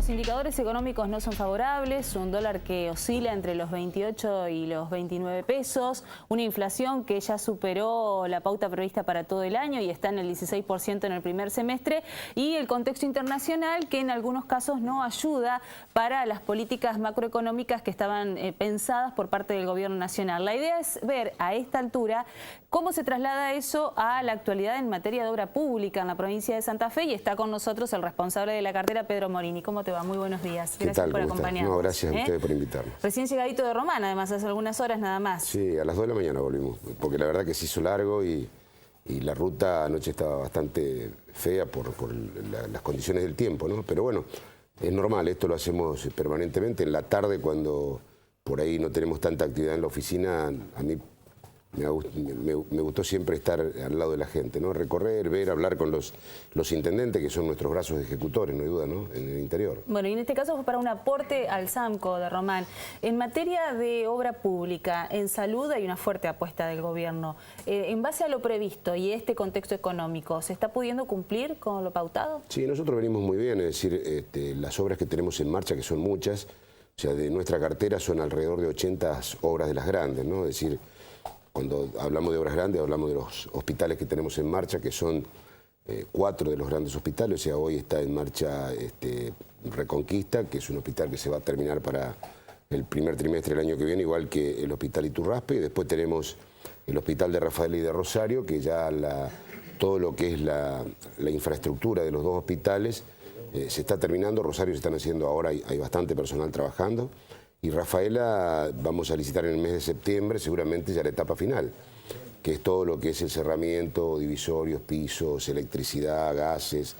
los indicadores económicos no son favorables, un dólar que oscila entre los 28 y los 29 pesos, una inflación que ya superó la pauta prevista para todo el año y está en el 16% en el primer semestre, y el contexto internacional que en algunos casos no ayuda para las políticas macroeconómicas que estaban pensadas por parte del gobierno nacional. La idea es ver a esta altura cómo se traslada eso a la actualidad en materia de obra pública en la provincia de Santa Fe, y está con nosotros el responsable de la cartera, Pedro Morini. ¿Cómo te va? Muy buenos días. Gracias por acompañarnos. No, gracias a ustedes por invitarme. Recién llegadito de Román, además, hace algunas horas nada más. Sí, a las 2 de la mañana volvimos, porque la verdad que se hizo largo y la ruta anoche estaba bastante fea por las condiciones del tiempo, ¿no? Pero bueno, es normal, esto lo hacemos permanentemente. En la tarde, cuando por ahí no tenemos tanta actividad en la oficina, a mí me gustó siempre estar al lado de la gente, ¿no? Recorrer, ver, hablar con los intendentes, que son nuestros brazos ejecutores, no hay duda, ¿no? En el interior. Bueno, y en este caso fue para un aporte al SAMCO de Román. En materia de obra pública, en salud hay una fuerte apuesta del gobierno. En base a lo previsto y este contexto económico, ¿se está pudiendo cumplir con lo pautado? Sí, nosotros venimos muy bien, es decir, las obras que tenemos en marcha, que son muchas, o sea, de nuestra cartera son alrededor de 80 obras de las grandes, ¿no? Es decir, cuando hablamos de obras grandes, hablamos de los hospitales que tenemos en marcha, que son 4 de los grandes hospitales. O sea, hoy está en marcha Reconquista, que es un hospital que se va a terminar para el primer trimestre del año que viene, igual que el hospital Iturraspe. Y después tenemos el hospital de Rafaela y de Rosario, que ya todo lo que es la infraestructura de los dos hospitales se está terminando. Rosario se están haciendo ahora, hay bastante personal trabajando. Y Rafaela vamos a licitar en el mes de septiembre, seguramente ya la etapa final, que es todo lo que es el cerramiento, divisorios, pisos, electricidad, gases,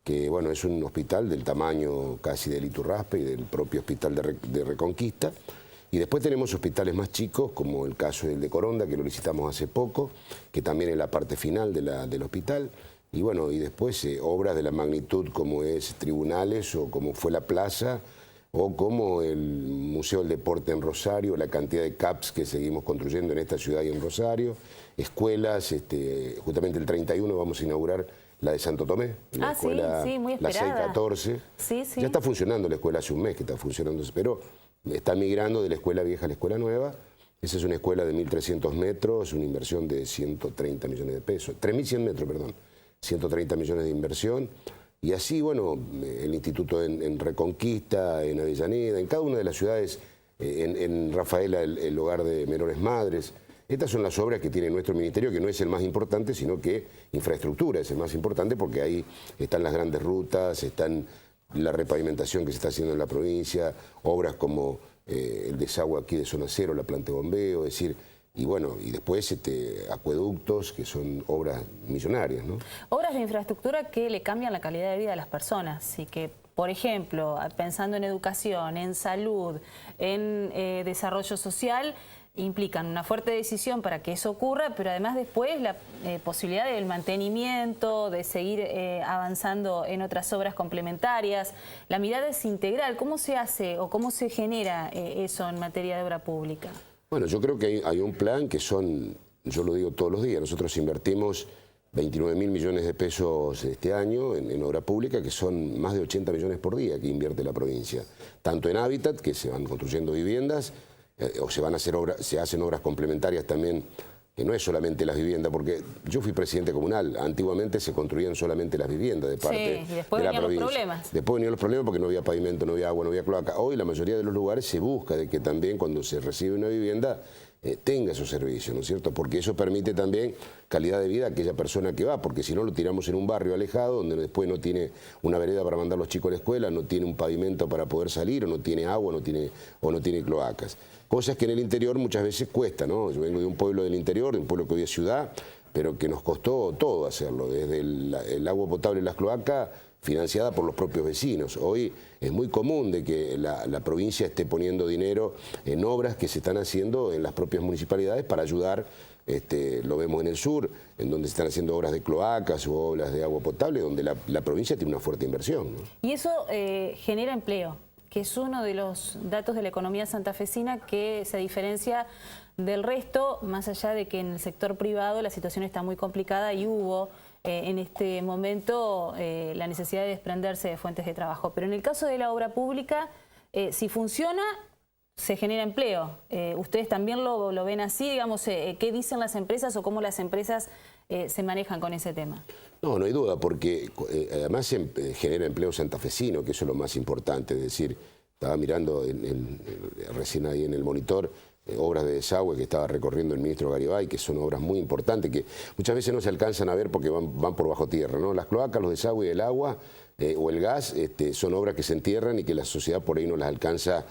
que bueno, es un hospital del tamaño casi del Iturraspe y del propio hospital de Reconquista. Y después tenemos hospitales más chicos, como el caso del de Coronda, que lo licitamos hace poco, que también es la parte final del hospital. Y bueno, y después obras de la magnitud como es tribunales o como fue la plaza, o como el Museo del Deporte en Rosario, la cantidad de CAPS que seguimos construyendo en esta ciudad y en Rosario, escuelas, justamente el 31 vamos a inaugurar la de Santo Tomé, la escuela, sí, muy la esperada. 614. Sí. Ya está funcionando la escuela hace un mes que está funcionando, pero está migrando de la escuela vieja a la escuela nueva. Esa es una escuela de 1.300 metros, una inversión de 130 millones de pesos, 3.100 metros, perdón, 130 millones de inversión. Y así, bueno, el instituto en Reconquista, en Avellaneda, en cada una de las ciudades, en Rafaela el hogar de menores madres. Estas son las obras que tiene nuestro ministerio, que no es el más importante, sino que infraestructura es el más importante, porque ahí están las grandes rutas, están la repavimentación que se está haciendo en la provincia, obras como el desagüe aquí de Zona Cero, la planta de bombeo, es decir. Y bueno, y después acueductos, que son obras millonarias, ¿no? Obras de infraestructura que le cambian la calidad de vida a las personas y que, por ejemplo, pensando en educación, en salud, en desarrollo social, implican una fuerte decisión para que eso ocurra, pero además después la posibilidad del mantenimiento, de seguir avanzando en otras obras complementarias. La mirada es integral. ¿Cómo se hace o cómo se genera eso en materia de obra pública? Bueno, yo creo que hay un plan que son, yo lo digo todos los días, nosotros invertimos 29.000 millones de pesos este año en obra pública, que son más de 80 millones por día que invierte la provincia. Tanto en hábitat, que se van construyendo viviendas, o se hacen obras complementarias también, que no es solamente las viviendas, porque yo fui presidente comunal, antiguamente se construían solamente las viviendas de parte de la provincia. Después venían los problemas. Después venían los problemas porque no había pavimento, no había agua, no había cloaca. Hoy la mayoría de los lugares se busca de que también cuando se recibe una vivienda tenga esos servicios, ¿no es cierto? Porque eso permite también calidad de vida a aquella persona que va, porque si no lo tiramos en un barrio alejado, donde después no tiene una vereda para mandar a los chicos a la escuela, no tiene un pavimento para poder salir, o no tiene agua, o no tiene cloacas. Cosas que en el interior muchas veces cuesta, ¿no? Yo vengo de un pueblo del interior, de un pueblo que hoy es ciudad, pero que nos costó todo hacerlo, desde el agua potable y las cloacas, financiada por los propios vecinos. Hoy es muy común de que la provincia esté poniendo dinero en obras que se están haciendo en las propias municipalidades para ayudar, lo vemos en el sur, en donde se están haciendo obras de cloacas o obras de agua potable, donde la provincia tiene una fuerte inversión, ¿no? Y eso genera empleo, que es uno de los datos de la economía santafesina que se diferencia del resto, más allá de que en el sector privado la situación está muy complicada y hubo en este momento la necesidad de desprenderse de fuentes de trabajo. Pero en el caso de la obra pública, si funciona, se genera empleo. ¿Ustedes también lo ven así? Digamos, ¿qué dicen las empresas o cómo las empresas se manejan con ese tema? No, no hay duda, porque además se genera empleo santafesino, que eso es lo más importante. Es decir, estaba mirando recién ahí en el monitor obras de desagüe que estaba recorriendo el ministro Garibay, que son obras muy importantes, que muchas veces no se alcanzan a ver porque van por bajo tierra, ¿no? Las cloacas, los desagües y el agua o el gas son obras que se entierran y que la sociedad por ahí no las alcanza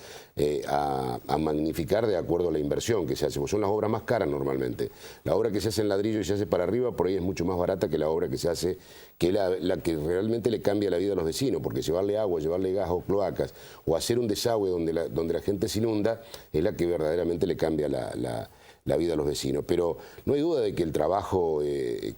a magnificar de acuerdo a la inversión que se hace, porque son las obras más caras normalmente. La obra que se hace en ladrillo y se hace para arriba por ahí es mucho más barata que la obra que se hace, que es la que realmente le cambia la vida a los vecinos, porque llevarle agua, llevarle gas o cloacas, o hacer un desagüe donde la gente se inunda, es la que verdaderamente le cambia la vida a los vecinos. Pero no hay duda de que el trabajo,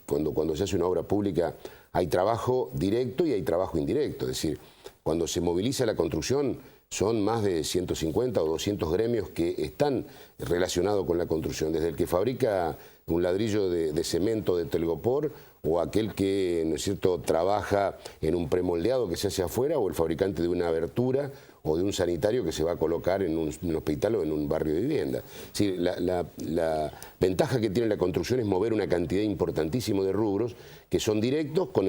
cuando se hace una obra pública, hay trabajo directo y hay trabajo indirecto. Es decir, cuando se moviliza la construcción, son más de 150 o 200 gremios que están relacionados con la construcción, desde el que fabrica un ladrillo de cemento de telgopor, o aquel que, ¿no es cierto?, trabaja en un premoldeado que se hace afuera, o el fabricante de una abertura o de un sanitario que se va a colocar en un hospital o en un barrio de vivienda. Sí, la ventaja que tiene la construcción es mover una cantidad importantísima de rubros que son directos, con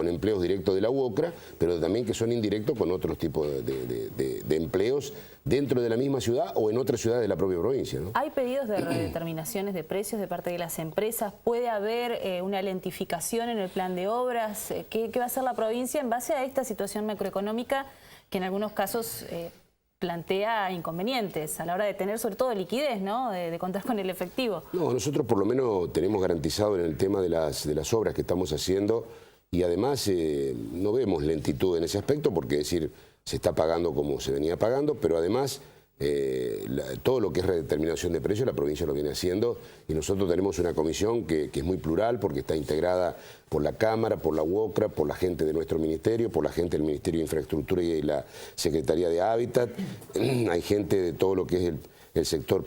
empleos directos de la UOCRA, pero también que son indirectos con otros tipos de empleos dentro de la misma ciudad o en otras ciudades de la propia provincia, ¿no? ¿Hay pedidos de redeterminaciones de precios de parte de las empresas? ¿Puede haber una lentificación en el plan de obras? ¿Qué va a hacer la provincia en base a esta situación macroeconómica que en algunos casos plantea inconvenientes a la hora de tener sobre todo liquidez, ¿no? De contar con el efectivo? No, nosotros por lo menos tenemos garantizado en el tema de las obras que estamos haciendo, y además no vemos lentitud en ese aspecto, porque decir, se está pagando como se venía pagando, pero además todo lo que es redeterminación de precios la provincia lo viene haciendo, y nosotros tenemos una comisión que es muy plural, porque está integrada por la Cámara, por la UOCRA, por la gente de nuestro ministerio, por la gente del Ministerio de Infraestructura y la Secretaría de Hábitat. Hay gente de todo lo que es el sector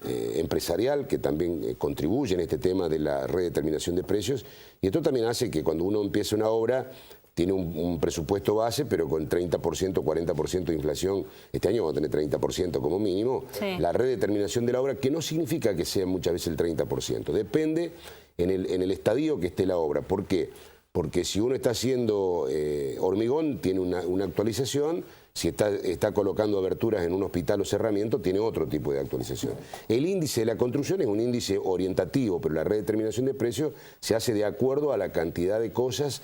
empresarial que también contribuye en este tema de la redeterminación de precios, y esto también hace que cuando uno empieza una obra tiene un presupuesto base, pero con 30%, 40% de inflación. Este año vamos a tener 30% como mínimo. Sí. La redeterminación de la obra, que no significa que sea muchas veces el 30%. Depende en el estadio que esté la obra. ¿Por qué? Porque si uno está haciendo hormigón, tiene una actualización. Si está colocando aberturas en un hospital o cerramiento, tiene otro tipo de actualización. El índice de la construcción es un índice orientativo, pero la redeterminación de precios se hace de acuerdo a la cantidad de cosas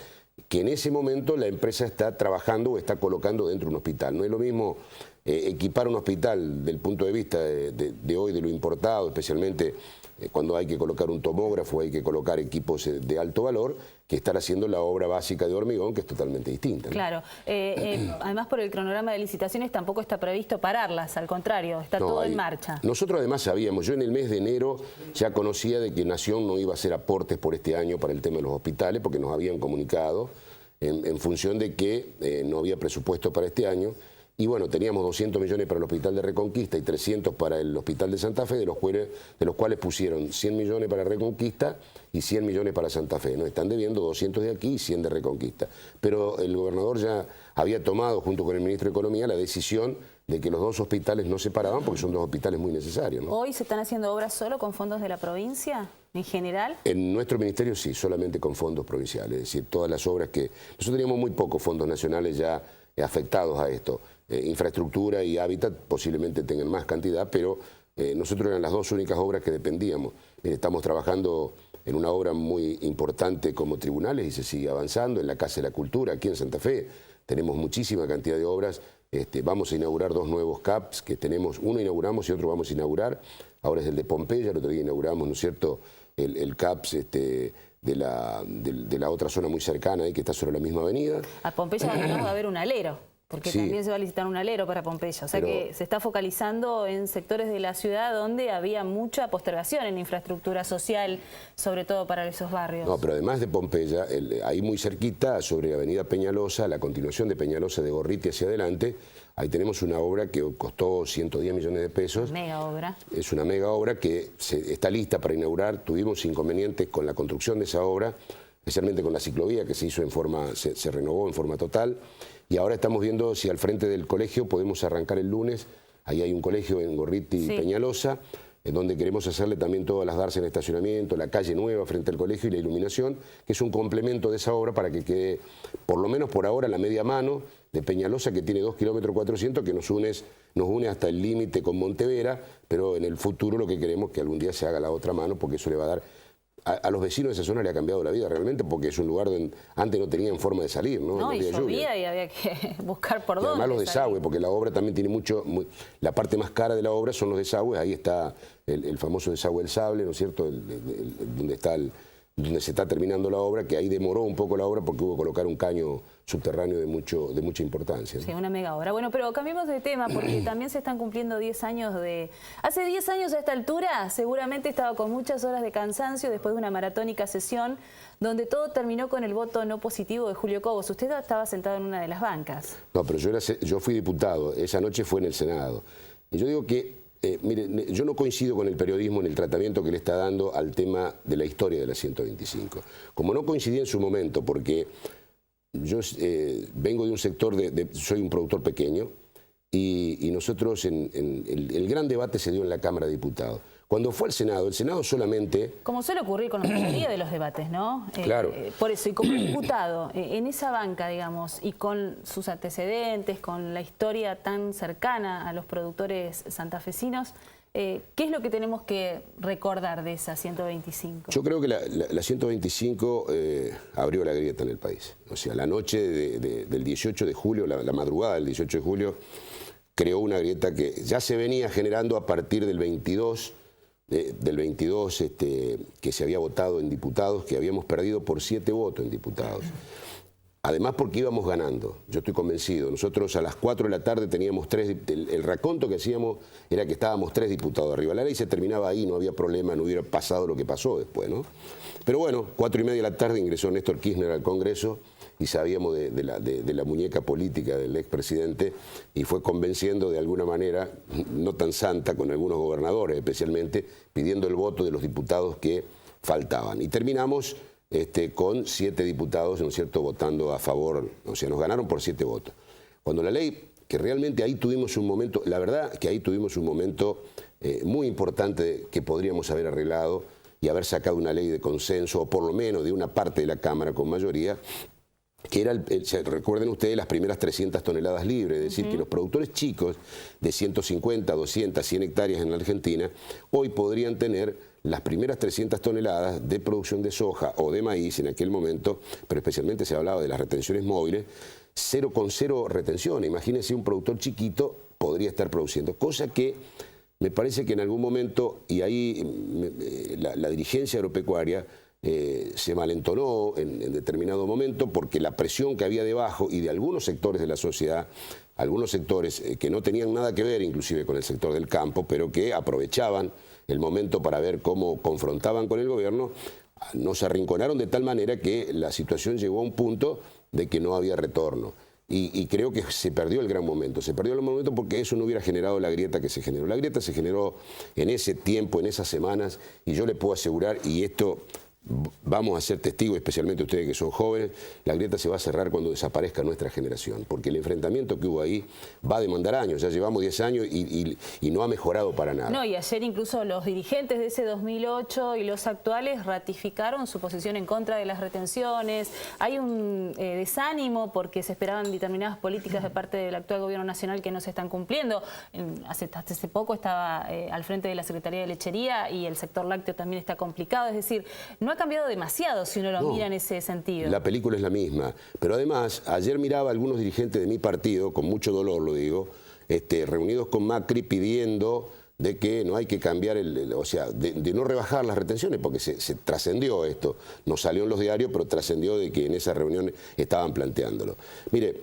que en ese momento la empresa está trabajando o está colocando dentro de un hospital. No es lo mismo equipar un hospital del punto de vista de hoy, de lo importado, especialmente cuando hay que colocar un tomógrafo, hay que colocar equipos de alto valor, que estar haciendo la obra básica de hormigón, que es totalmente distinta, ¿no? Claro. Además, por el cronograma de licitaciones tampoco está previsto pararlas, al contrario, está todo en marcha. Nosotros además sabíamos, yo en el mes de enero ya conocía de que Nación no iba a hacer aportes por este año para el tema de los hospitales, porque nos habían comunicado en función de que no había presupuesto para este año. Y bueno, teníamos 200 millones para el Hospital de Reconquista y 300 para el Hospital de Santa Fe, de los cuales pusieron 100 millones para Reconquista y 100 millones para Santa Fe. Nos están debiendo 200 de aquí y 100 de Reconquista. Pero el gobernador ya había tomado, junto con el ministro de Economía, la decisión de que los dos hospitales no se paraban, porque son dos hospitales muy necesarios, ¿no? ¿Hoy se están haciendo obras solo con fondos de la provincia, en general? En nuestro ministerio sí, solamente con fondos provinciales. Es decir, todas las obras que... Nosotros teníamos muy pocos fondos nacionales ya afectados a esto. Infraestructura y hábitat posiblemente tengan más cantidad, pero nosotros eran las dos únicas obras que dependíamos. Estamos trabajando en una obra muy importante como tribunales y se sigue avanzando, en la Casa de la Cultura, aquí en Santa Fe. Tenemos muchísima cantidad de obras. Vamos a inaugurar dos nuevos CAPS que tenemos. Uno inauguramos y otro vamos a inaugurar. Ahora es el de Pompeya, el otro día inauguramos, ¿no es cierto?, el CAPS de la otra zona muy cercana, que está sobre la misma avenida. A Pompeya va a haber un alero. Porque sí, también se va a licitar un alero para Pompeya. O sea que se está focalizando en sectores de la ciudad donde había mucha postergación en infraestructura social, sobre todo para esos barrios. No, pero además de Pompeya, ahí muy cerquita, sobre Avenida Peñalosa, la continuación de Peñalosa de Gorriti hacia adelante, ahí tenemos una obra que costó 110 millones de pesos. Mega obra. Es una mega obra que está lista para inaugurar. Tuvimos inconvenientes con la construcción de esa obra, especialmente con la ciclovía que se hizo se renovó en forma total. Y ahora estamos viendo si al frente del colegio podemos arrancar el lunes. Ahí hay un colegio en Gorriti y Peñalosa, en donde queremos hacerle también todas las darse en estacionamiento, la calle nueva frente al colegio y la iluminación, que es un complemento de esa obra para que quede, por lo menos por ahora, la media mano de Peñalosa, que tiene 2,4 kilómetros, que nos une hasta el límite con Montevera, pero en el futuro lo que queremos es que algún día se haga la otra mano, porque eso le va a dar... A los vecinos de esa zona le ha cambiado la vida realmente, porque es un lugar donde antes no tenían forma de salir, ¿no? No, y llovía y había que buscar por dónde. Además los desagües, porque la obra también tiene la parte más cara de la obra son los desagües. Ahí está el famoso desagüe del Sable, ¿no es cierto? Donde se está terminando la obra, que ahí demoró un poco la obra porque hubo que colocar un caño subterráneo de mucha importancia, ¿no? Sí, una mega obra. Bueno, pero cambiemos de tema porque también se están cumpliendo 10 años de... Hace 10 años a esta altura seguramente estaba con muchas horas de cansancio después de una maratónica sesión donde todo terminó con el voto no positivo de Julio Cobos. Usted estaba sentado en una de las bancas. No, pero yo fui diputado, esa noche fue en el Senado. Y yo digo que mire, yo no coincido con el periodismo en el tratamiento que le está dando al tema de la historia de la 125. Como no coincidí en su momento, porque yo vengo de un sector, soy un productor pequeño, y nosotros, el gran debate se dio en la Cámara de Diputados. Cuando fue al Senado, el Senado solamente... Como suele ocurrir con la mayoría de los debates, ¿no? Claro. Por eso, y como diputado, en esa banca, digamos, y con sus antecedentes, con la historia tan cercana a los productores santafesinos, ¿qué es lo que tenemos que recordar de esa 125? Yo creo que la 125 abrió la grieta en el país. O sea, la noche del 18 de julio, la madrugada del 18 de julio, creó una grieta que ya se venía generando a partir del 22 que se había votado en diputados, que habíamos perdido por 7 votos en diputados. Además porque íbamos ganando, yo estoy convencido. Nosotros a las 4 de la tarde teníamos 3, el raconto que hacíamos era que estábamos 3 diputados arriba. La ley se terminaba ahí, no había problema, no hubiera pasado lo que pasó después, ¿no? Pero bueno, 4:30 de la tarde ingresó Néstor Kirchner al Congreso y sabíamos de la muñeca política del expresidente y fue convenciendo de alguna manera, no tan santa, con algunos gobernadores especialmente, pidiendo el voto de los diputados que faltaban. Y terminamos con 7 diputados, ¿no es cierto?, votando a favor, o sea, nos ganaron por 7 votos. Cuando la ley, que realmente ahí tuvimos un momento, la verdad que ahí tuvimos un momento muy importante que podríamos haber arreglado y haber sacado una ley de consenso, o por lo menos de una parte de la Cámara con mayoría, que era, recuerden ustedes, las primeras 300 toneladas libres, es decir, que los productores chicos de 150, 200, 100 hectáreas en la Argentina, hoy podrían tener las primeras 300 toneladas de producción de soja o de maíz en aquel momento, pero especialmente se hablaba de las retenciones móviles, 0,0 retención. Imagínense, un productor chiquito podría estar produciendo, cosa que me parece que en algún momento, y ahí la dirigencia agropecuaria se malentonó en determinado momento porque la presión que había debajo y de algunos sectores de la sociedad, algunos sectores que no tenían nada que ver inclusive con el sector del campo, pero que aprovechaban el momento para ver cómo confrontaban con el gobierno, nos arrinconaron de tal manera que la situación llegó a un punto de que no había retorno. Y creo que se perdió el gran momento. Se perdió el momento porque eso no hubiera generado la grieta que se generó. La grieta se generó en ese tiempo, en esas semanas, y yo le puedo asegurar, y esto vamos a ser testigos, especialmente ustedes que son jóvenes, la grieta se va a cerrar cuando desaparezca nuestra generación, porque el enfrentamiento que hubo ahí va a demandar años, ya llevamos 10 años y no ha mejorado para nada. No, y ayer incluso los dirigentes de ese 2008 y los actuales ratificaron su posición en contra de las retenciones. Hay un desánimo porque se esperaban determinadas políticas de parte del actual gobierno nacional que no se están cumpliendo. Hasta hace poco estaba al frente de la Secretaría de Lechería y el sector lácteo también está complicado, es decir, no ha cambiado demasiado si uno lo mira en ese sentido. La película es la misma, pero además ayer miraba a algunos dirigentes de mi partido, con mucho dolor lo digo, reunidos con Macri pidiendo de que no hay que cambiar, o sea, de no rebajar las retenciones, porque se trascendió esto, no salió en los diarios, pero trascendió de que en esa reunión estaban planteándolo. Mire,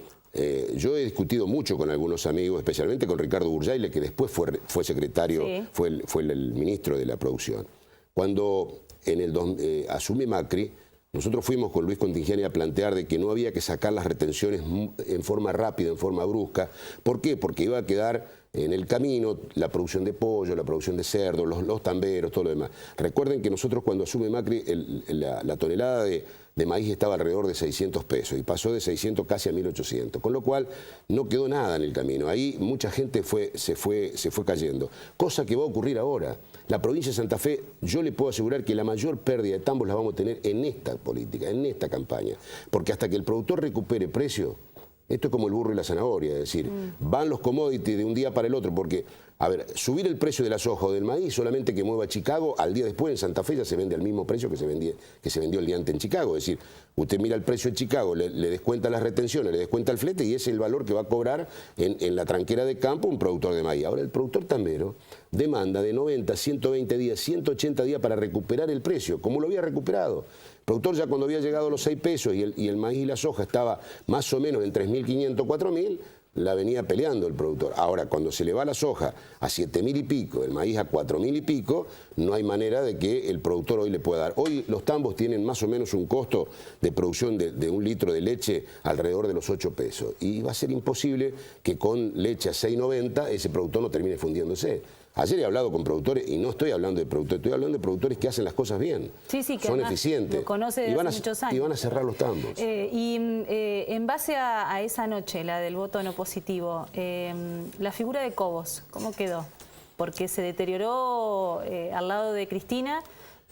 yo he discutido mucho con algunos amigos, especialmente con Ricardo Burjaile, que después fue secretario, sí, fue el ministro de la producción. Cuando asume Macri, nosotros fuimos con Luis Contingeni a plantear de que no había que sacar las retenciones en forma rápida, en forma brusca. ¿Por qué? Porque iba a quedar en el camino la producción de pollo, la producción de cerdo, los tamberos, todo lo demás. Recuerden que nosotros cuando asume Macri, la tonelada de maíz estaba alrededor de 600 pesos y pasó de 600 casi a 1.800, con lo cual no quedó nada en el camino. Ahí mucha gente se fue cayendo, cosa que va a ocurrir ahora. La provincia de Santa Fe, yo le puedo asegurar que la mayor pérdida de tambos la vamos a tener en esta política, en esta campaña, porque hasta que el productor recupere precio, esto es como el burro y la zanahoria, es decir, van los commodities de un día para el otro, porque, a ver, subir el precio de la soja o del maíz solamente que mueva Chicago, al día después en Santa Fe ya se vende al mismo precio que se vendió el día antes en Chicago. Es decir, usted mira el precio en Chicago, le descuenta las retenciones, le descuenta el flete y ese es el valor que va a cobrar en la tranquera de campo un productor de maíz. Ahora el productor tambero demanda de 90, 120 días, 180 días para recuperar el precio, como lo había recuperado. El productor ya cuando había llegado a los 6 pesos y el maíz y la soja estaba más o menos en 3.500, 4.000, la venía peleando el productor. Ahora, cuando se le va la soja a 7.000 y pico, el maíz a 4.000 y pico, no hay manera de que el productor hoy le pueda dar. Hoy los tambos tienen más o menos un costo de producción de 1 litro de leche alrededor de los 8 pesos. Y va a ser imposible que con leche a 6.90 ese productor no termine fundiéndose. Ayer he hablado con productores, y no estoy hablando de productores, estoy hablando de productores que hacen las cosas bien. Sí, que son eficientes. Lo conoce desde hace muchos años. Y van a cerrar los tambos. En base a esa noche, la del voto no positivo, la figura de Cobos, ¿cómo quedó? Porque se deterioró al lado de Cristina,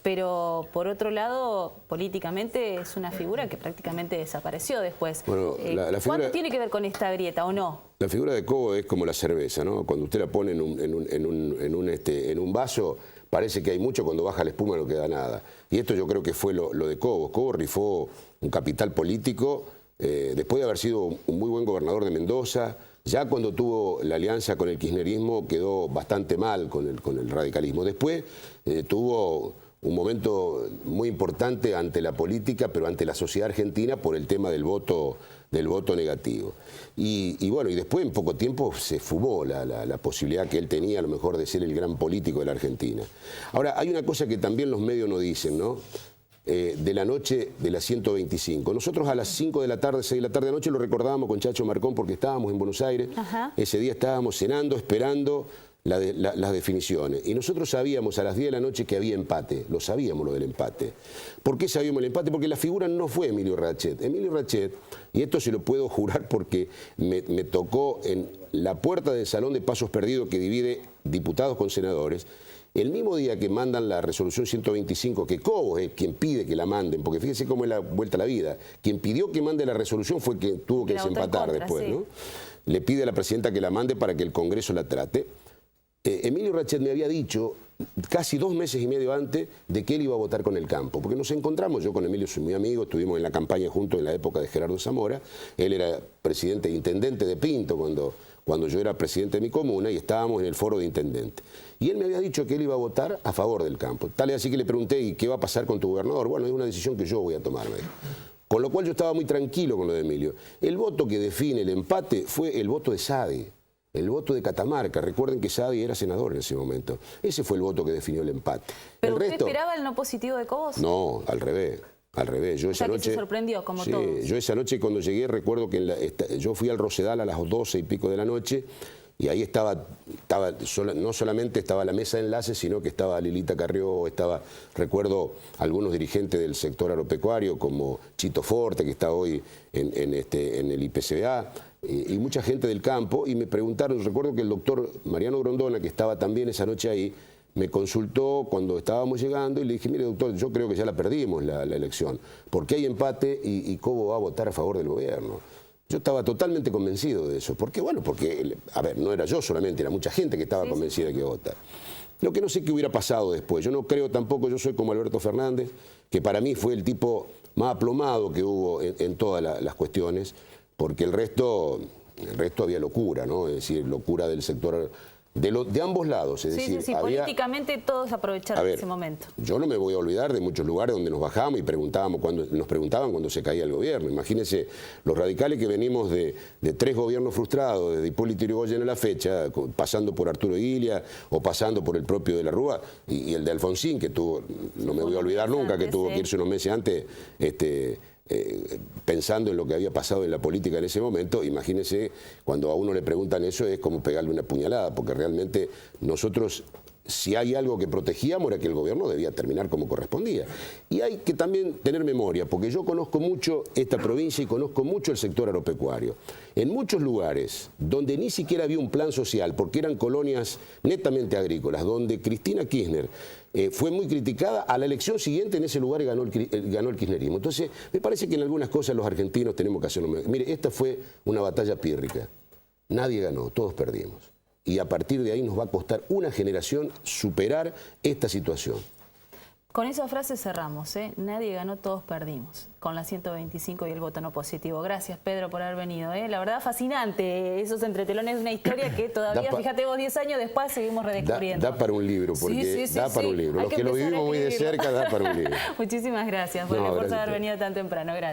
pero por otro lado, políticamente es una figura que prácticamente desapareció después. Bueno, ¿cuánto tiene que ver con esta grieta o no? La figura de Cobos es como la cerveza, ¿no? Cuando usted la pone en un vaso, parece que hay mucho, cuando baja la espuma no queda nada. Y esto yo creo que fue lo de Cobos. Cobos rifó un capital político, después de haber sido un muy buen gobernador de Mendoza. Ya cuando tuvo la alianza con el kirchnerismo quedó bastante mal con el radicalismo. Después tuvo un momento muy importante ante la política, pero ante la sociedad argentina por el tema del voto negativo. Y bueno, y después en poco tiempo se fumó la posibilidad que él tenía a lo mejor de ser el gran político de la Argentina. Ahora, hay una cosa que también los medios no dicen, ¿no? De la noche de la 125. Nosotros a las 5 de la tarde, 6 de la tarde anoche lo recordábamos con Chacho Marcón porque estábamos en Buenos Aires. Ajá. Ese día estábamos cenando, esperando las definiciones. Y nosotros sabíamos a las 10 de la noche que había empate, lo sabíamos lo del empate. ¿Por qué sabíamos el empate? Porque la figura no fue Emilio Rachet. Emilio Rachet, y esto se lo puedo jurar porque me tocó en la puerta del salón de pasos perdidos que divide diputados con senadores, el mismo día que mandan la resolución 125, que Cobos es quien pide que la manden, porque fíjense cómo es la vuelta a la vida, quien pidió que mande la resolución fue quien tuvo que desempatar después, sí. ¿No? Le pide a la presidenta que la mande para que el Congreso la trate. Emilio Rachet me había dicho casi 2 meses y medio antes de que él iba a votar con el campo, porque nos encontramos, yo con Emilio soy muy amigo, estuvimos en la campaña juntos en la época de Gerardo Zamora, él era presidente, intendente de Pinto cuando yo era presidente de mi comuna y estábamos en el foro de intendente. Y él me había dicho que él iba a votar a favor del campo. Tal es así que le pregunté, ¿y qué va a pasar con tu gobernador? Bueno, es una decisión que yo voy a tomar, me dijo. Con lo cual yo estaba muy tranquilo con lo de Emilio. El voto que define el empate fue el voto de Saadi. El voto de Catamarca. Recuerden que Saadi era senador en ese momento. Ese fue el voto que definió el empate. ¿Pero usted esperaba el no positivo de Cobos? No, al revés. Al revés. Yo esa noche, se sorprendió, como todos. Yo esa noche cuando llegué recuerdo que yo fui al Rosedal a las 12 y pico de la noche y ahí no solamente estaba la mesa de enlace, sino que estaba Lilita Carrió, recuerdo algunos dirigentes del sector agropecuario como Chito Forte, que está hoy en el IPCBA, y mucha gente del campo, y me preguntaron, recuerdo que el doctor Mariano Grondona, que estaba también esa noche ahí, me consultó cuando estábamos llegando y le dije, mire doctor, yo creo que ya la perdimos la elección, porque hay empate y Cobos va a votar a favor del gobierno. Yo estaba totalmente convencido de eso. ¿Por qué? Bueno, porque, a ver, no era yo solamente, era mucha gente que estaba convencida de que iba a votar. Lo que no sé qué hubiera pasado después. Yo no creo tampoco, yo soy como Alberto Fernández, que para mí fue el tipo más aplomado que hubo en todas las cuestiones, porque el resto había locura, ¿no? Es decir, locura del sector de ambos lados. Es decir, políticamente todos aprovecharon ese momento. Yo no me voy a olvidar de muchos lugares donde nos bajamos y nos preguntaban cuando se caía el gobierno. Imagínense, los radicales que venimos de 3 gobiernos frustrados, desde Hipólito Yrigoyen a la fecha, pasando por Arturo Illia o pasando por el propio de la Rúa y el de Alfonsín, que tuvo, no me voy a olvidar nunca, que tuvo que irse unos meses antes pensando en lo que había pasado en la política en ese momento, imagínense, cuando a uno le preguntan eso es como pegarle una puñalada, porque realmente nosotros, si hay algo que protegíamos, era que el gobierno debía terminar como correspondía. Y hay que también tener memoria, porque yo conozco mucho esta provincia y conozco mucho el sector agropecuario. En muchos lugares donde ni siquiera había un plan social, porque eran colonias netamente agrícolas, donde Cristina Kirchner fue muy criticada, a la elección siguiente en ese lugar ganó el kirchnerismo. Entonces, me parece que en algunas cosas los argentinos tenemos que hacerlo. Mire, esta fue una batalla pírrica. Nadie ganó, todos perdimos. Y a partir de ahí nos va a costar una generación superar esta situación. Con esa frase cerramos, ¿eh? Nadie ganó, todos perdimos. Con la 125 y el voto no positivo. Gracias, Pedro, por haber venido, ¿eh? La verdad, fascinante. Esos entretelones de una historia que todavía, fíjate vos, 10 años después seguimos redescubriendo. Da para un libro, porque da para un libro. Los que lo vivimos muy de cerca, da para un libro. Muchísimas gracias por el esfuerzo de haber venido tan temprano. Gracias.